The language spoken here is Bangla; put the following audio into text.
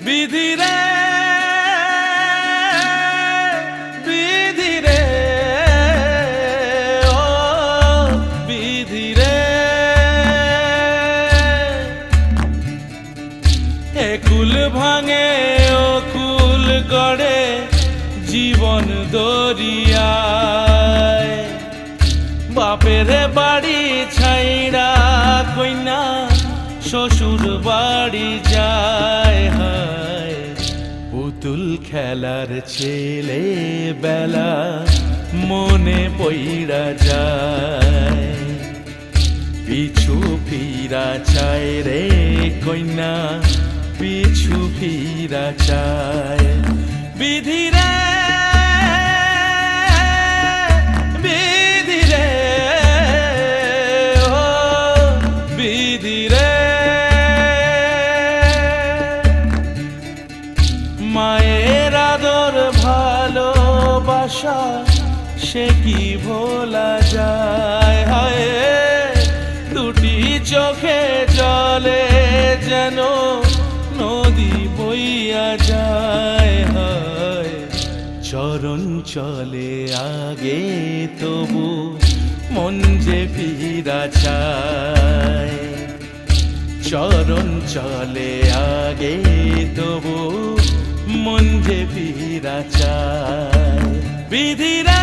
বিধিরে বিধিরে ও বিধিরে একুল ভাঙে ও কুল গড়ে জীবন দরিয়ায় বাপের বাড়ি ছাইড়া কইনা শ্বশুর বাড়ি যায় হায় পুতুল খেলার ছেলে বেলা মনে পইড়া যায় পিছু ফিরা চায় রে কইনা পিছু ফিরা চায় বিধিরে বিধিরে ও বিধিরে মায়ের আদর ভালোবাসা সে কি ভোলা যায় হায় দুটি চোখে জলে যেন নদী বইয়া যায় হায় চরণ চলে আগে তবু মন যে ফিরা চায় চরণ চলে আগে তবু মন যে ফিরা চায় বিধিরে